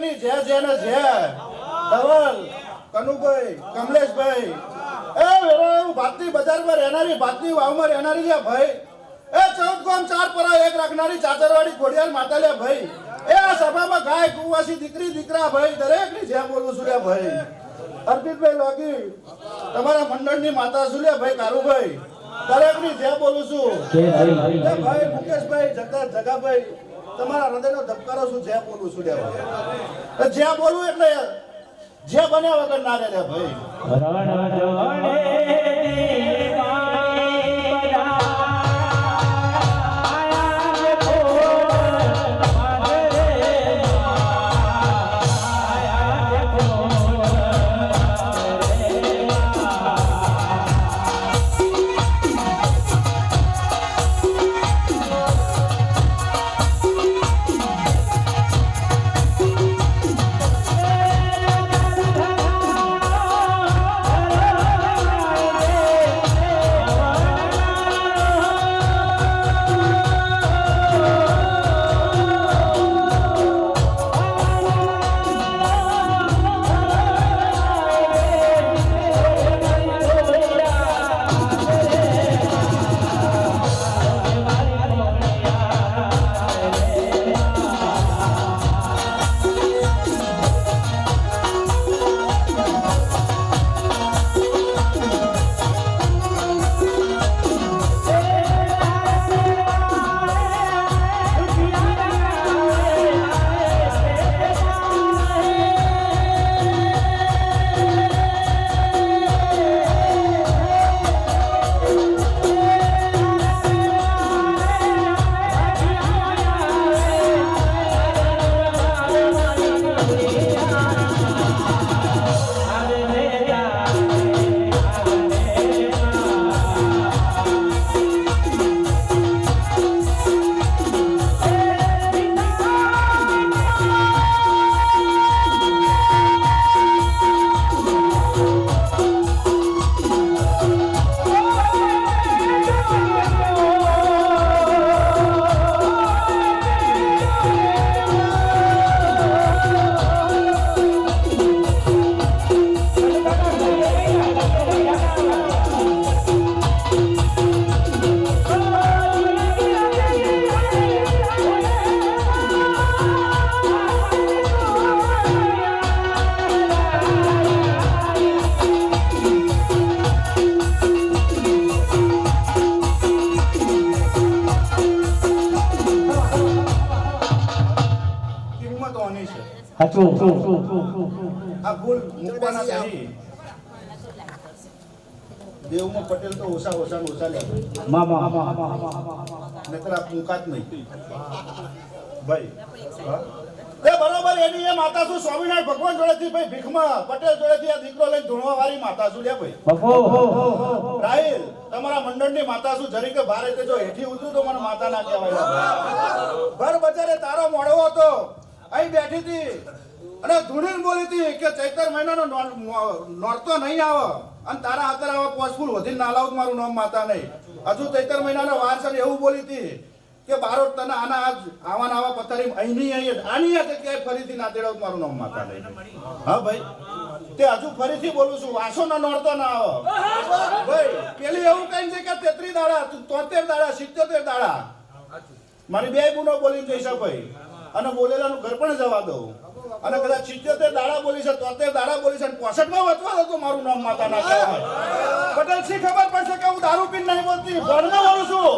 દરેકની જે ને જે ધવલ કનુભાઈ કમલેશભાઈ એ વેરાયું ભાતની બજારમાં રહેનારી ભાતની વાવમાં રહેનારી લે ભાઈ એ 14 ગામ 4 પરા એક રાખનારી ચાચરવાડી ખોડિયાર માતા લે ભાઈ એ આ સભામાં ગાય કુવાસી દીકરી દીકરા ભાઈ દરેકની જે બોલું છું લે ભાઈ અર્પિતભાઈ લોગી તમારા મંડળની માતા છું લે ભાઈ કારુભાઈ દરેકની જે બોલું છું એ ભાઈ મુકેશભાઈ જગાભાઈ તમારા હૃદયનો ધબકારો છું જે બોલું છું લે ભાઈ જે બોલું એટલે જે બન્યા વગર ના રે ભાઈ આ ભૂલ મૂકવાના નહીં દેવમાં પટેલ તો ઓછા લે નકર આ મૂકાત નહીં ભાઈ તે બરોબર એની એ માતા શું સ્વામિનારાયણ ભગવાન જોડેથી ભાઈ ભીખમાં પટેલ જોડેથી આ દીકરો લઈને ધૂણવા વાળી માતા શું લે ભાઈ રાહિલ તમારા મંડળની માતા શું જરી કે ભારે તે જો હેઠી ઉતરું તો મને માતા ના કહેવાય ભર બજારે તારો મોડવો હતો અહીં બેઠી હતી અને ધૂણીને બોલી હતી કે ચૈતર મહિનાનો નોરતો નહીં આવે અને તારા હાથે આવા પોસફૂલ વધીને ના લાવું મારું નામ માતા નહીં હજુ ચૈતર મહિનાનો વાર છે એવું બોલી હતી કે બારોટ તને આના આજ આવા પથારી અહીંની આની જગ્યાએ ફરીથી ના તેડાવું મારું નામ માતા નહીં હા ભાઈ તે હજુ ફરીથી બોલું છું વાસો ના નોરતો ના આવે ભાઈ પેલી એવું કઈ છે કે 33 દાડા 73 દાડા 77 દાડા મારી બે ગુનો બોલીને જઈશ ભાઈ અને બોલેલાનું ઘર પણ જવા દઉં અને કદાચ 77 દાડા બોલી છે 73 દાડા બોલી છે 65 માં વચવા દો મારું નામ માતા ના કહેવાય પટેલ સી ખબર પડશે કે હું દારૂ પીને નહીં બોલતી ભણમાં બોલું છું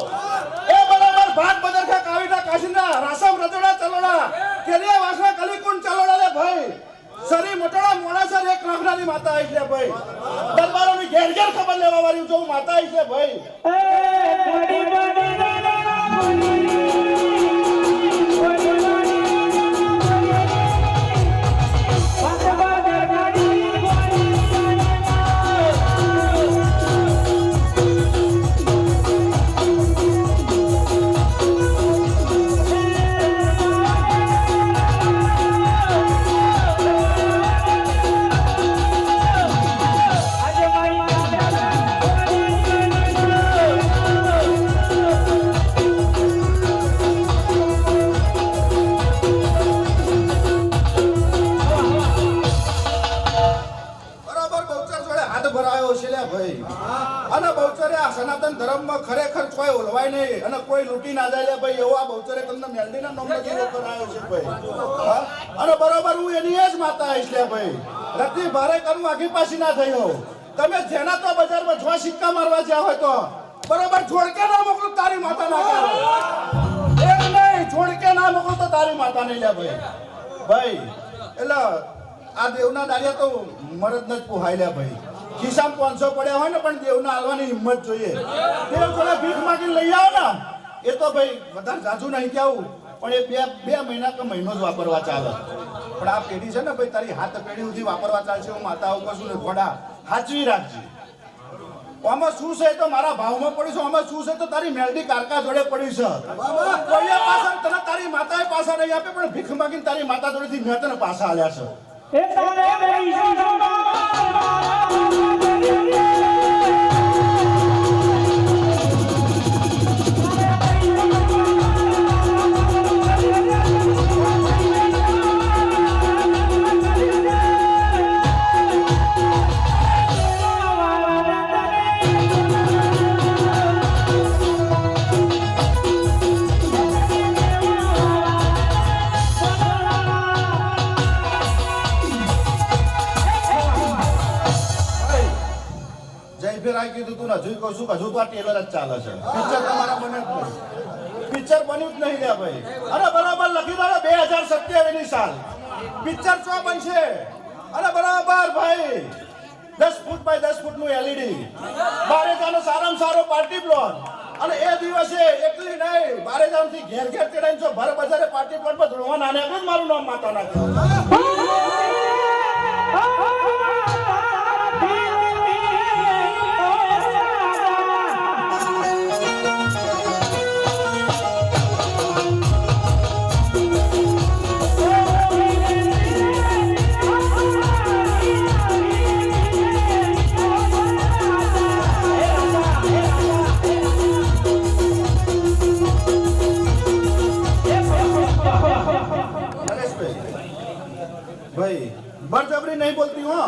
એ બરાબર ભાત બદરખા કાવીડા કાશીના રાસમ રજોડા ચલોડા કેલિયા વાસણા કલીકુંડ ચલોડા લે ભાઈ સરી મટોડા મોડાસર એક રાખનારી માતા આવી છે ભાઈ દરબારોની ઘેર ઘેર ખબર લેવા વાળી જો માતા આવી છે ભાઈ ધર્મમાં ખરેખર કોઈ ઓલવાય નહીં અને કોઈ લૂંટી ના જાય લે ભાઈ. એવો આ બહુચરે તમને મેલડીના નામનો જીવો કરાયો છે ભાઈ. હા? અને બરોબર હું એની જ માતા આવીશ લે ભાઈ. રતી ભારે કરું આખી પાછી ના થયો. તમે જેના તો બજારમાં જો સિક્કા મારવા જ્યાં હોય તો બરોબર છોડકે ના મોકલું તારી માતા ના કરે. એક નહીં છોડકે ના મોકલું તો તારી માતા નહીં લે ભાઈ. ભાઈ એટલે આ દેવના દાડિયા તો મરદ ન જ પોહાય લે ભાઈ. ખિસ્સામાં 500 પડ્યા હોય ને પણ દેવના હાલવાની હિંમત જોઈએ. દેવ જોડે ભીખ માંગીને લઈ આવો ને એ તો ભાઈ વધારે જાજુ નહીં કહેવું પણ એ બે મહિના કે મહિનો જ વાપરવા ચાલે. પણ આ પેઢી છે ને ભાઈ તારી હાથ પેઢી સુધી વાપરવા ચાલશે. હું માતા આવું કશું ને ઘોડા હાચવી રાખજે. આમાં શું છે તો મારા ભાવમાં પડીશું. આમાં શું છે તો તારી મેલડી કારકા જોડે પડી છે. કોઈએ પાછા તને તારી માતાએ પાછા નહીં આપે પણ ભીખ માંગીને તારી માતા જોડેથી મેં તને પાછા આલ્યા છે. કીધું તું હજુ કહું છું હજુ તો આ ટેલર જ ચાલે છે. પિક્ચર તમારા બને જ નહીં. પિક્ચર બન્યું જ નહીં લે ભાઈ. અરે બરાબર લખી દો 2027 ની સાલ પિક્ચર ચો બનશે. અરે બરાબર ભાઈ 10 ફૂટ બાય 10 ફૂટનું LED બારેજાનો સારામાં સારો પાર્ટી પ્લોટ. અને એ દિવસે એકલી નહીં બારેજામથી ઘેર ઘેર ચડાઈને જો ભર બજારે પાર્ટી પ્લોટ પર ધોળવા નાને જ મારું નામ માતા નાખ્યું. ભાઈ બળજબરી નહીં બોલતી હો.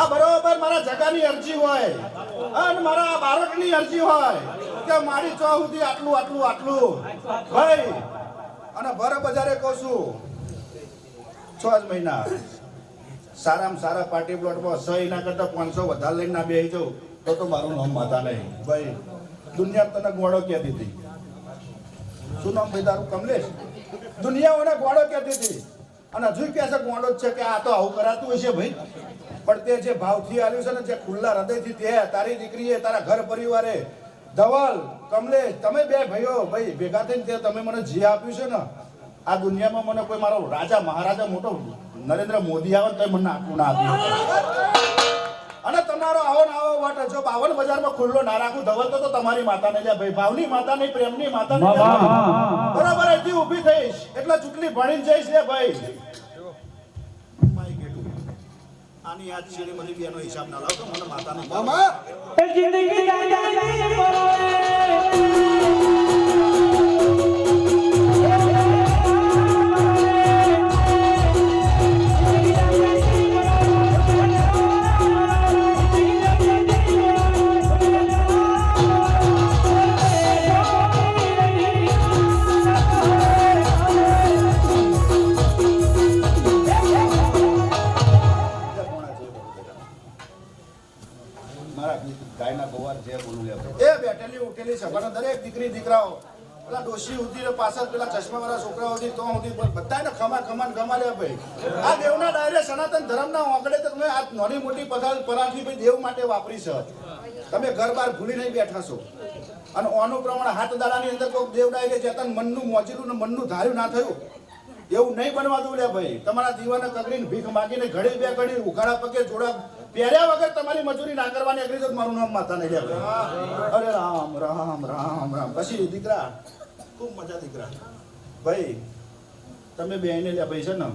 આ બરોબર મારા જગાની અરજી હોય અને મારા બાળકની અરજી હોય કે મારી ચો સુધી આટલું આટલું આટલું ભાઈ. અને ભર બજારે કહું છું 6 જ મહિના સારામાં સારા પાર્ટી પ્લોટમાં 6 ના કરતા 500 વધારે લઈને ના બેસી જાઉં તો મારું નામ માતા નહીં ભાઈ. દુનિયા તને ગોળો કહેતી હતી. શું નામ ભાઈ તારું? કમલેશ. દુનિયાઓને ગોળો કહેતી હતી અને હજુ કહે છે ગોળો જ છે કે આ તો આવું કરાતું હશે ભાઈ. પણ તે જે ભાવથી આવ્યું છે ને જે ખુલ્લા હૃદયથી તે તારી દીકરીએ તારા ઘર પરિવારે ધવલ કમલેશ તમે બે ભાઈઓ ભાઈ ભેગા થઈને તે તમે મને જે આપ્યું છે ને આ દુનિયામાં મને કોઈ મારો રાજા મહારાજા મોટો નરેન્દ્ર મોદી આવે તો મને આટલું ના આપ્યું. અને તમારો આવો ને આવો વાટ જો 52 બજારમાં ખુલ્લો ના રાખું ધવલ તો તમારી માતા ને લે ભાઈ. ભાવની માતા નહીં પ્રેમની માતા નહીં. બરાબર અહીંથી ઊભી થઈશ એટલે ચૂંટણી ભણીને જઈશ લે ભાઈ. આની યાદ શેરી મને બેનો હિસાબ ના લાવ તો મને માતા નહીં. મામા એ જિંદગી દરેક દીકરી દીકરાઓ પેલા ડોશી ઉધી પાછળ પેલા ચશ્મા વાળા છોકરાઓ ઉધી તો ઉધી બધાને ખમા લે ભાઈ. આ દેવના ડાયરે સનાતન ધર્મના ઓગળે તો તમે આ નાની મોટી પરાઠી ભાઈ દેવ માટે વાપરી છે. તમે ઘર બાર ભૂલી નહીં બેઠા છો. અને ઓનું પ્રમાણે હાથ દાડાની અંદર કોઈ દેવ ડાયરે ચેતન મનનું મોચેલું ને મનનું ધાર્યું ના થયું એવું નહીં બનવા દઉં લે ભાઈ. તમારા દીવાને કગરીને ભીખ માગીને ઘડી બે ઘડી ઉઘાડા પગે જોડા પહેર્યા વગર તમારી મજૂરી ના કરવાની અગ્રી તો મારું નામ માતા નહીં લે. અરે રામ રામ રામ રામ. પછી દીકરા ખૂબ મજા દીકરા ભાઈ તમે બેને લે ભાઈ છે ને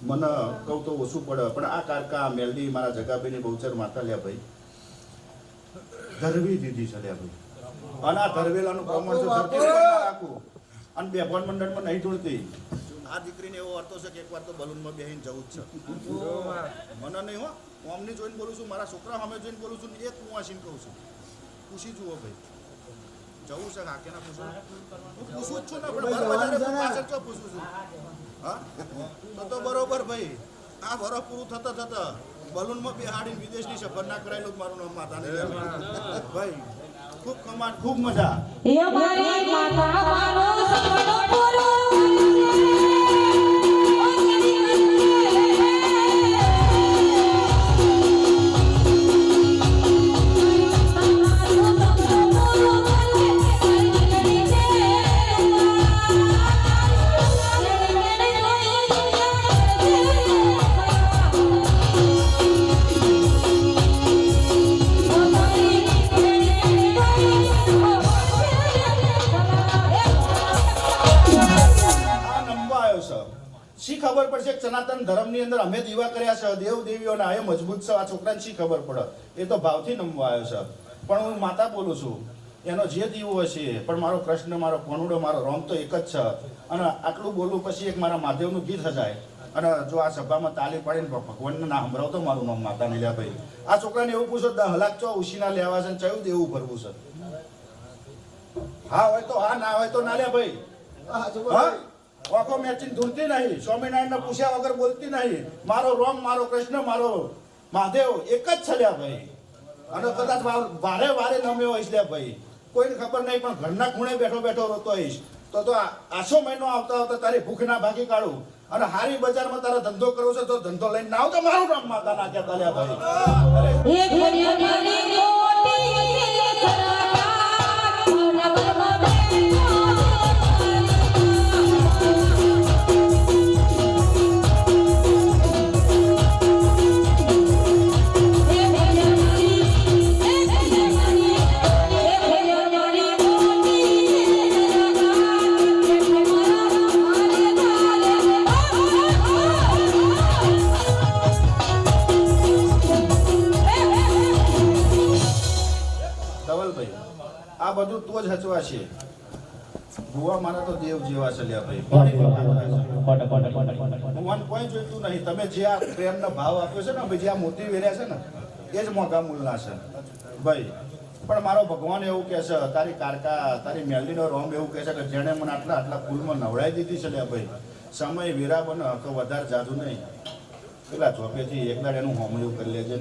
મને કહું તો ઓછું પડે પણ આ કારકા મેલડી મારા જગાભાઈની બહુચર માતા લે ભાઈ ધરવી દીધી છે લે ભાઈ. અને આ ધરવેલાનું પ્રમાણ તો રાખું અને બે ભવન મંડળમાં નહીં જોડતી. આ દીકરીને એવો અર્થો છે કે એકવાર તો બલૂનમાં બેહીને જવું જ છે. મને નહીં હો હું અમને જોઈને બોલું છું મારા છોકરા સામે જોઈને બોલું છું. એક હું આશીને કહું છું પૂછી જુઓ ભાઈ જવું છે કાકે ના પૂછો હું પૂછું જ છું ને પણ બરાબર પાછળ તો પૂછું છું હા તો બરોબર ભાઈ આ વરસ પૂરું થતા બલૂનમાં બેહાડીને વિદેશની સફર ના કરાયેલું મારું નામ માતાને ભાઈ ખૂબ કમાડ ખૂબ મજા એ મારી માતા મારો સપનો પૂરો શી ખબર પડશે સનાતન ધર્મની અંદર અમે દીવા કર્યા છે દેવ દેવીઓના એ મજબૂત છે આ છોકરાને શી ખબર પડે એ તો ભાવથી નમવા આવ્યો છે પણ હું માતા બોલું છું એનો જે દીવો હશે પણ મારો કૃષ્ણ મારો કોનુડો મારો રોમ તો એક જ છે અને આટલું બોલું પછી એક મારા મહાદેવનું ગીત હજાય અને જો આ સભામાં તાલી પાડીને ભગવાનને ના સંભળાવ તો મારું નામ માતા ને લ્યા ભાઈ આ છોકરાને એવું પૂછો 10 લાખ ચો ઉશીના લેવા છે ચયું દેવું ભરવું છે હા હોય તો હા ના હોય તો ના લે ભાઈ હા આખો મેચિંગ ધૂળતી નહીં સ્વામિનારાયણને પૂછ્યા વગર બોલતી નહીં મારો રોમ મારો કૃષ્ણ મારો મહાદેવ એક જ છે લ્યા ભાઈ અને કદાચ વારે વારે નમ્યો હોઈશ લ્યા ભાઈ કોઈને ખબર નહીં પણ ઘરના ખૂણે બેઠો બેઠો રોતો હોઈશ તો આસો મહિનો આવતા આવતા તારી ભૂખ ના ભાગી કાઢું અને હારી બજારમાં તારા ધંધો કરવો છે તો ધંધો લઈને ના આવ તો મારું નામ માતા નાખ્યા તાલ્યા આ બધું તો જ હચવા છે ભુવા મારા તો દેવ જેવા છે લ્યા ભાઈ ભગવાન કોઈ જોઈતું નહીં તમે જે આ પ્રેમનો ભાવ આપ્યો છે ને ભાઈ જે આ મોતી વેર્યા છે ને એ જ મોગા મૂલના છે ભાઈ પણ મારો ભગવાન એવું કહે છે તારી કારકા તારી મેલડીનો રોમ એવું કહે છે કે જેણે મને આટલા આટલા ફૂલમાં નવડાવી દીધી છે લ્યા ભાઈ સમય વેરા બને તો વધારે જાજુ નહીં પેલા ચોકેથી એક દાડ એનું હોમયું કરી લેજે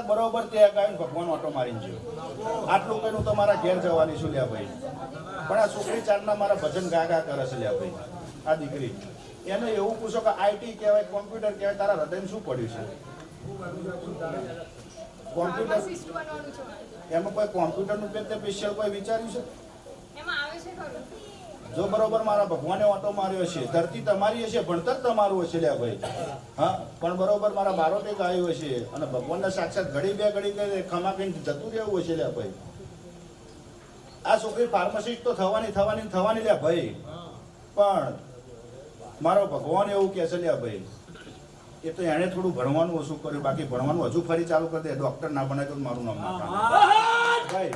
બરોબર તે ગાયન ભગવાન ઓટો મારીને ગયો આટલું કઈ તો મારા ઘેર જવાની છું લ્યા ભાઈ પણ આ છોકરી ચારના મારા ભજન ગાગા કરે છે લ્યા ભાઈ આ દીકરી એને એવું પૂછો કે આઈટી કહેવાય કોમ્પ્યુટર કહેવાય તારા હૃદયને શું પડ્યું છે કોમ્પ્યુટર એમાં કોઈ કોમ્પ્યુટરનું સ્પેશિયલ કોઈ વિચાર્યું છે એમાં આવે છે ખરું જો બરોબર મારા ભગવાને ઓટો માર્યો છે ધરતી તમારી હશે ભણતર તમારું હશે લ્યા ભાઈ હા પણ બરોબર મારા બારોટે ગાયું હશે અને ભગવાનને સાક્ષાત ઘડી બે ઘડી કે ખમા કઈ જતું રહેવું હશે લ્યા ભાઈ આ છોકરી ફાર્માસિસ્ટ તો થવાની લ્યા ભાઈ, પણ મારો ભગવાન એવું કહે છે લ્યા ભાઈ, એ તો એણે થોડું ભણવાનું ઓછું કર્યું, બાકી ભણવાનું હજુ ફરી ચાલુ કરી દે, ડોક્ટર ના બનાય તો મારું નામ ના ભાઈ.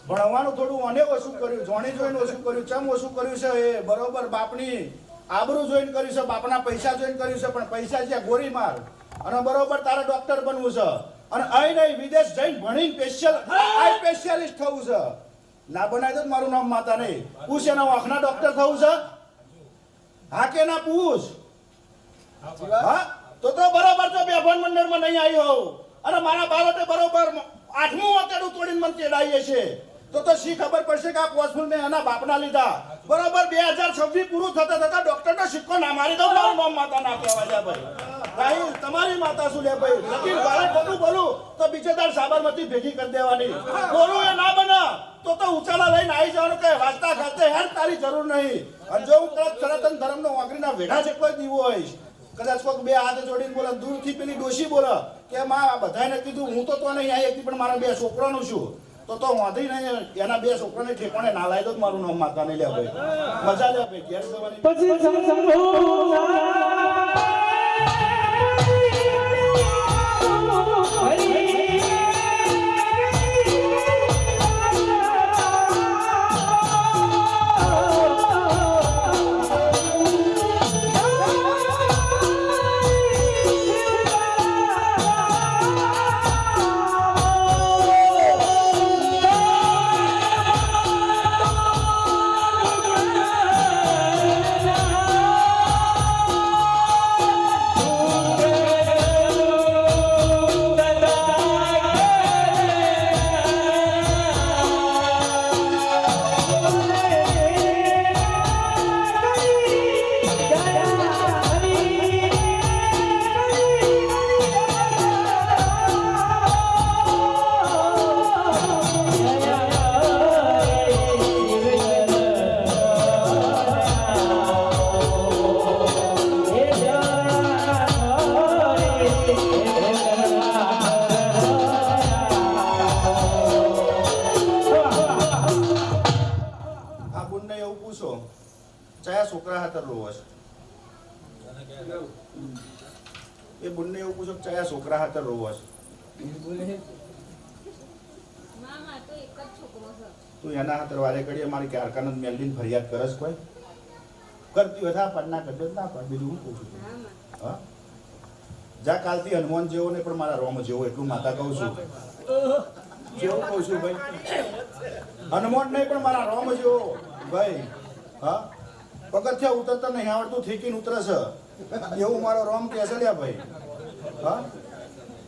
ભણવાનું થોડું અને ઓછું કર્યું, જોણી જોઈને ઓછું કર્યું. ચમ ઓછું કર્યું છે એ બરોબર બાપની આબરૂ જોઈને કર્યું છે, બાપના પૈસા જોઈને કર્યું છે, પણ પૈસા છે ગોળી માર અને બરોબર તારે ડોક્ટર બનવું છે અને અહીં નહીં વિદેશ જઈને ભણીને સ્પેશિયાલિસ્ટ થવું છે. ના બનાય તો મારું નામ માતા નહીં. પૂછ એના આંખના ડોક્ટર થવું છે? હા કે ના પૂછ? હા તો બરોબર તો બેભાન મંડળમાં નહીં આવી હોઉં અને મારા બાળકે બરોબર 8મું વાકેડું તોડીને મને તેડાઈએ છે, તો શી ખબર પડશે કે આ પોસફુલ મેં એના બાપના લીધા. બરોબર 2026 પૂરું થતા ડોક્ટરનો સિક્કો ના મારી દો, મારું નામ માતા ના કહેવાય ભાઈ. રાહિલ તમારી માતા શું લે ભાઈ? લકીર બાળક ખોટું બોલું તો બીજે દાડ સાબરમતી ભેગી કરી દેવાની. બોલું એ ના બના તો ઊંચાલા લઈને આવી જવાનું કે વાસ્તા ખાતે હેર તારી જરૂર નહીં. અને જો હું સનાતન ધર્મનો વાંકડીના વેઢા જેટલો દીવો હોઈશ, કદાચ કોઈક બે હાથ જોડીને બોલે, દૂરથી પેલી ડોશી બોલે કે માં બધાને કીધું હું તો નહીં આવી હતી, પણ મારા 2 છોકરાનું છું, તો વાંધી નહીં. એના 2 છોકરાને ઠેકોણે ના લાવી દો, મારું નામ માતા નહીં લે ભાઈ. મજા લે ભાઈ ઘેર જવાની. છોકરા હાથર રોવો છે એ બંને એવું પૂછો કયા છોકરા હાથર રોવો છે? મામા તો એક જ છોકરો છે. તું એના હાથર વારે ઘડીએ મારી કારખાના મેલડીને ફરિયાદ કરસ કોઈ કરતી હોય પણ ના કરજો ના પણ બીજું હું પૂછું છું. હા જા કાલથી હનુમાન જેવો ને પણ મારા રોમ જેવો એટલું માતા કહું છું. જેવું કહું છું ભાઈ, હનુમાન નહીં પણ મારા રોમ જેવો ભાઈ. હા પગથિયા ઉતરતા નહીં આવડતું, ઠેકીને ઉતરે છે એવું મારો રોમ કહે છે લ્યા ભાઈ. હા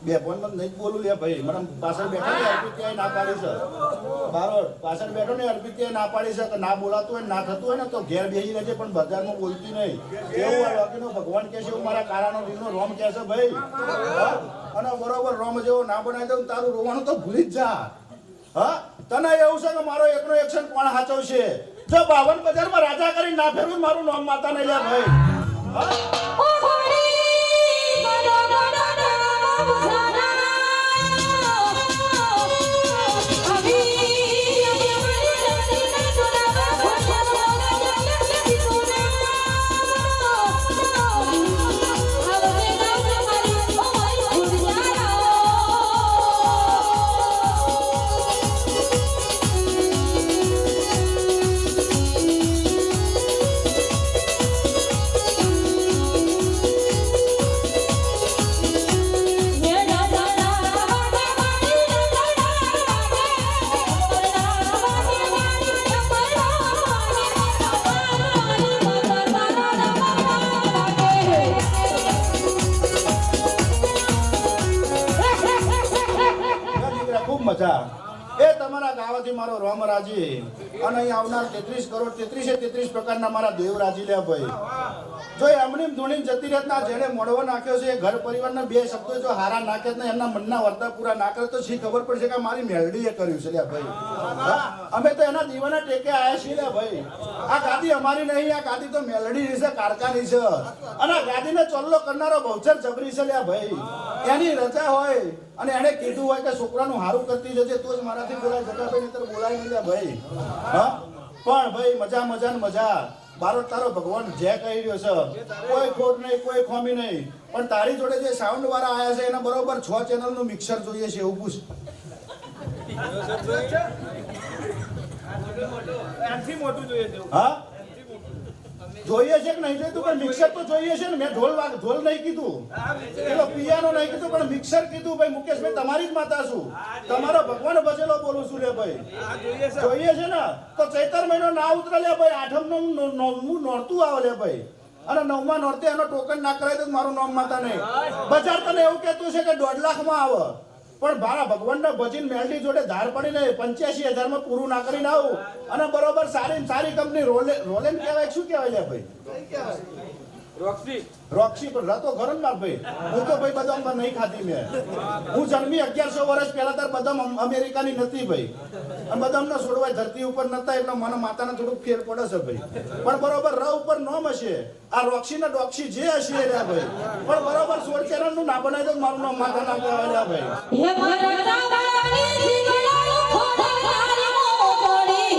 બે ફોન માં નહીં બોલું લ્યા ભાઈ. મને પાછળ બેઠો ને અર્પિત ક્યાંય ના પાડી છે, બરાબર પાછળ બેઠો ને અર્પિત ક્યાંય ના પાડી છે કે ના બોલાતું હોય ના થતું હોય ને તો ઘેર બેસી રહેજે, પણ બજારમાં બોલતી નહીં. એવું લકીનો ભગવાન કહે છે એવું મારા કારાનો દિલનો રોમ કહે છે ભાઈ. અને બરોબર રોમ જેવો ના બનાવી દઉં તારું રોવાનું તો ભૂલી જ જા. હા તને એવું છે કે મારો એકનો એક્શન કોણ સાચવશે? જો 52 બજારમાં રાજા કરી ના ફેરવું મારું નામ માતા નહીં લ્યા ભાઈ. મજા એ તમારા ગાવાથી મારો રોમ રાજી અને અહીં આવનાર 33 કરોડ 33 પ્રકારના મારા દેવ રાજી લે ભાઈ. જો એમની ધૂણી જતી રહેતા જેને મોડવો નાખ્યો છે એ ઘર પરિવારના 2 શબ્દો જો હારા નાખે ને એમના મનના વર્તા પૂરા ના કરે તો શી ખબર પડશે કે મારી મેલડીએ કર્યું છે લે ભાઈ. અમે તો એના દીવાના ટેકે આયા છીએ લે ભાઈ. આ ગાદી અમારી નહીં, આ ગાદી તો મેલડી છે, કારકાની છે અને આ ગાદીને ચોલ્લો કરનારો બહુચર જબરી છે લે ભાઈ. એની રજા હોય અને એને કીધું હોય કે છોકરાનું હારું કરતી જજે તો જ મારાથી બોલાય જતા ભાઈ નહીતર બોલાય નહીં લ્યા ભાઈ. હા પણ ભાઈ મજા મજા ને મજા બારો તારો ભગવાન જે કહી રહ્યો છે કોઈ ખોટ નહીં કોઈ ખોમી નહીં. પણ તારી જોડે જે સાઉન્ડ વાળા આયા છે એને બરોબર 6 ચેનલ નું મિક્સર જોઈએ છે એવું પૂછ. હા જોઈએ છે કે નહીં જોઈતું પણ મિક્સર તો જોઈએ છે ને. મેં ઢોલ નહીં કીધું, પેલો પિયાનો નહીં કીધું, પણ મિક્સર કીધું. ભાઈ મુકેશભાઈ તમારી જ માતા છું, તમારો ભગવાન બચેલો બોલું છું લે ભાઈ. જોઈએ છે ને તો ચૈતર મહિનો ના ઉતરે લે ભાઈ. 8મ નવમું નોરતું આવે લે ભાઈ. અને 9મા નોરતે એનો ટોકન ના કરાય તો મારું નામ માતા નહીં. બજાર તને એવું કહેતું છે કે 1.5 લાખમાં આવે, પણ મારા ભગવાનના ભજન મેલડી જોડે ધાર પડીને 85,000 માં પૂરું ના કરીને આવું અને બરોબર સારી કંપની રોલેન કહેવાય શું કહેવાય લે ભાઈ? રોક્સી પણ રતો ઘર માર ભાઈ. હું તો ભાઈ બદામ નહીં ખાધી મેં. હું જન્મી 1100 વર્ષ પહેલા તાર બદામ અમેરિકાની નથી ભાઈ. અને બદામ ના છોડવાય ધરતી ઉપર નતા એટલે મને માતાને થોડુંક ફેર પડે છે ભાઈ. પણ બરોબર ર ઉપર નોમ હશે આ રોક્સી ને ડોક્સી જે હશે રે ભાઈ. પણ બરોબર 16 ચેનલ નું ના બનાવી દો મારું નામ માતા ના કહેવાય ભાઈ. હે મારા રામાની જીવડાનો ખોટા મારી મોડી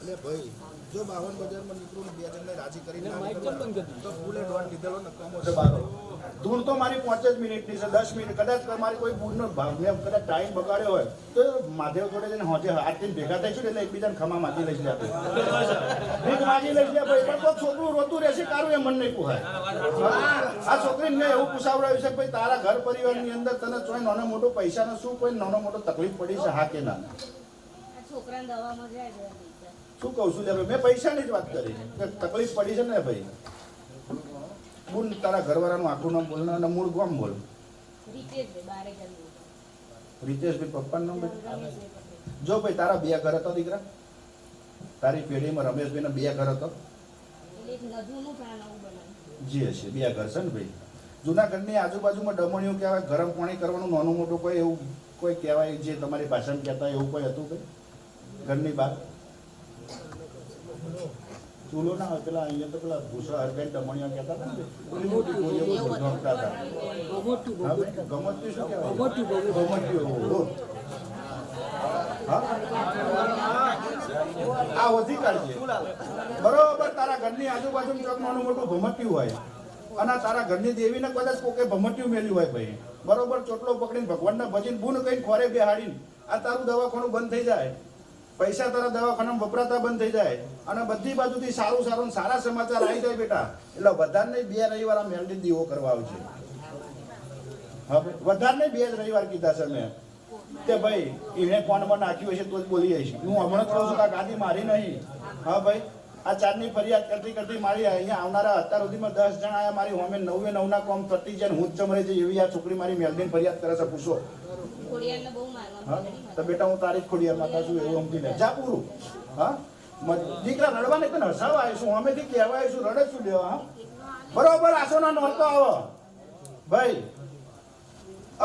એટલે ભાઈ જો 52 બજારમાં નીકળું ને 2 જણને રાજી કરીને તો ફૂલે દોડ લીધેલો નકામો છે બારો. ધૂળ તો મારી 5 જ મિનિટની છે, 10 મિનિટ કદાચ મારી કોઈ ભૂલનો ભાગ મેં કદાચ ટાઈમ બગાડ્યો હોય તો મહાદેવ જોડે જઈને હોજે હાથથી ભેગા થઈશું એટલે એકબીજાને ખમા માગી લઈશ લે ભીખ માગી લઈશ લે ભાઈ. પણ કોઈ છોકરું રોતું રહેશે કારું એ મન નહીં પૂછાય. આ છોકરીને મેં એવું પૂછાવડાવ્યું છે ભાઈ તારા ઘર પરિવારની અંદર તને કોઈ નાનો મોટો પૈસાનો શું કોઈ નાનો મોટો તકલીફ પડી છે હા કે ના? આ છોકરાને દવામાં જાય છે. શું કહું છું લે ભાઈ મેં પૈસાની જ વાત કરી કે તકલીફ પડી છે ને ભાઈ. બોલ તારા ઘરવાળાનું આખું નામ બોલ અને મૂળ ગામ બોલ. રીતેશભાઈ બારે જન્મ. રીતેશભાઈ પપ્પાનું નામ બોલ. રમેશભાઈ પટેલ. જો ભાઈ તારા 2 ઘર હતો દીકરા, તારી પેઢીમાં રમેશભાઈના 2 ઘર હતો એટલે એક નદુનું પ્લાન આવું બનાવ્યું. જે હશે 2 ઘર છે ને ભાઈ. જૂના ઘરની આજુબાજુમાં ડમણીઓ કહેવાય ગરમ પાણી કરવાનું નાનું મોટું કોઈ એવું કોઈ કહેવાય જે તમારી ભાષામાં કહેતા એવું કોઈ હતું ભાઈ ઘરની બહાર? ચૂલો ના હોય પેલા અહીંયા તો પેલા ભૂસા હરગાઈ ડમણીઓ કહેતા હતા ને પેલી મોટી ગોળીઓ નોખતા હતા. હા ભાઈ ગમત્યું શું કહેવાય? ગમત્યું. હા આ વધી કાઢજે બરોબર. તારા ઘરની આજુબાજુ ચોક નાનું મોટું ભમટ્યું હોય અને તારા ઘરની દેવીને કદાચ કોકે ભમટ્યું મેલ્યું હોય ભાઈ બરોબર. ચોટલો પકડીને ભગવાનના ભજીને બૂન કહીને ખોરે બેહાડીને આ તારું દવાખાનું બંધ થઈ જાય, પૈસા તારા દવાખાનામાં વપરાતા બંધ થઈ જાય અને બધી બાજુથી સારું સારા સમાચાર આવી જાય બેટા. એટલે વધારે 2 રવિવાર આ મેલડી દીવો કરવા આવશે. હા ભાઈ વધારે 2 જ રવિવાર કીધા છે મેં તે ભાઈ એને કોણમાં નાખ્યું હશે તો જ બોલી જઈશ. હું હમણાં જ કહું છું કે આ ગાદી મારી નહીં. હા ભાઈ આ 4ની ફરિયાદ કરતી મારી અહીંયા આવનારા અત્યાર સુધીમાં 10 જણ આયા મારી હોમે 9 કોમ પતી જાય હું જ ચમરે છે એવી આ છોકરી મારી મેલડીને ફરિયાદ કરે છે. પૂછો ખોડિયારને બહુ મારવા હા તો બેટા હું તારી જ ખોડિયાર માતા છું એવું સમજી લે જા પૂરું. હા દીકરા રડવા નહીં તને હસાવા આવીશું અમેથી કહેવા આવીશું રડે શું લેવા? હા બરોબર આસોના નોરતો આવો ભાઈ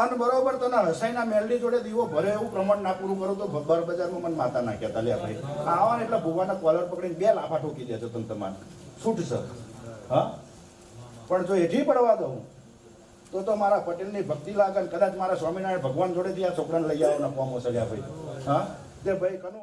અને બરોબર તને હસાઈના મેલડી જોડે દીવો ભરે એવું પ્રમાણ ના પૂરું કરું તો ભબ્બર બજારમાં મને માતા ના કહેતા લે ભાઈ. આવા ને એટલે ભૂવાના કોલર પકડીને 2 લાફા ઠોકી દેજો તમે તમારે છૂટ છે. હા પણ જો એઠી પડવા દઉં તો મારા પટેલની ભક્તિ લાગે કદાચ મારા સ્વામિનારાયણ ભગવાન જોડેથી આ છોકરાને લઈ આવવાના કોમો સલ્યા ભાઈ. હા તે ભાઈ કનું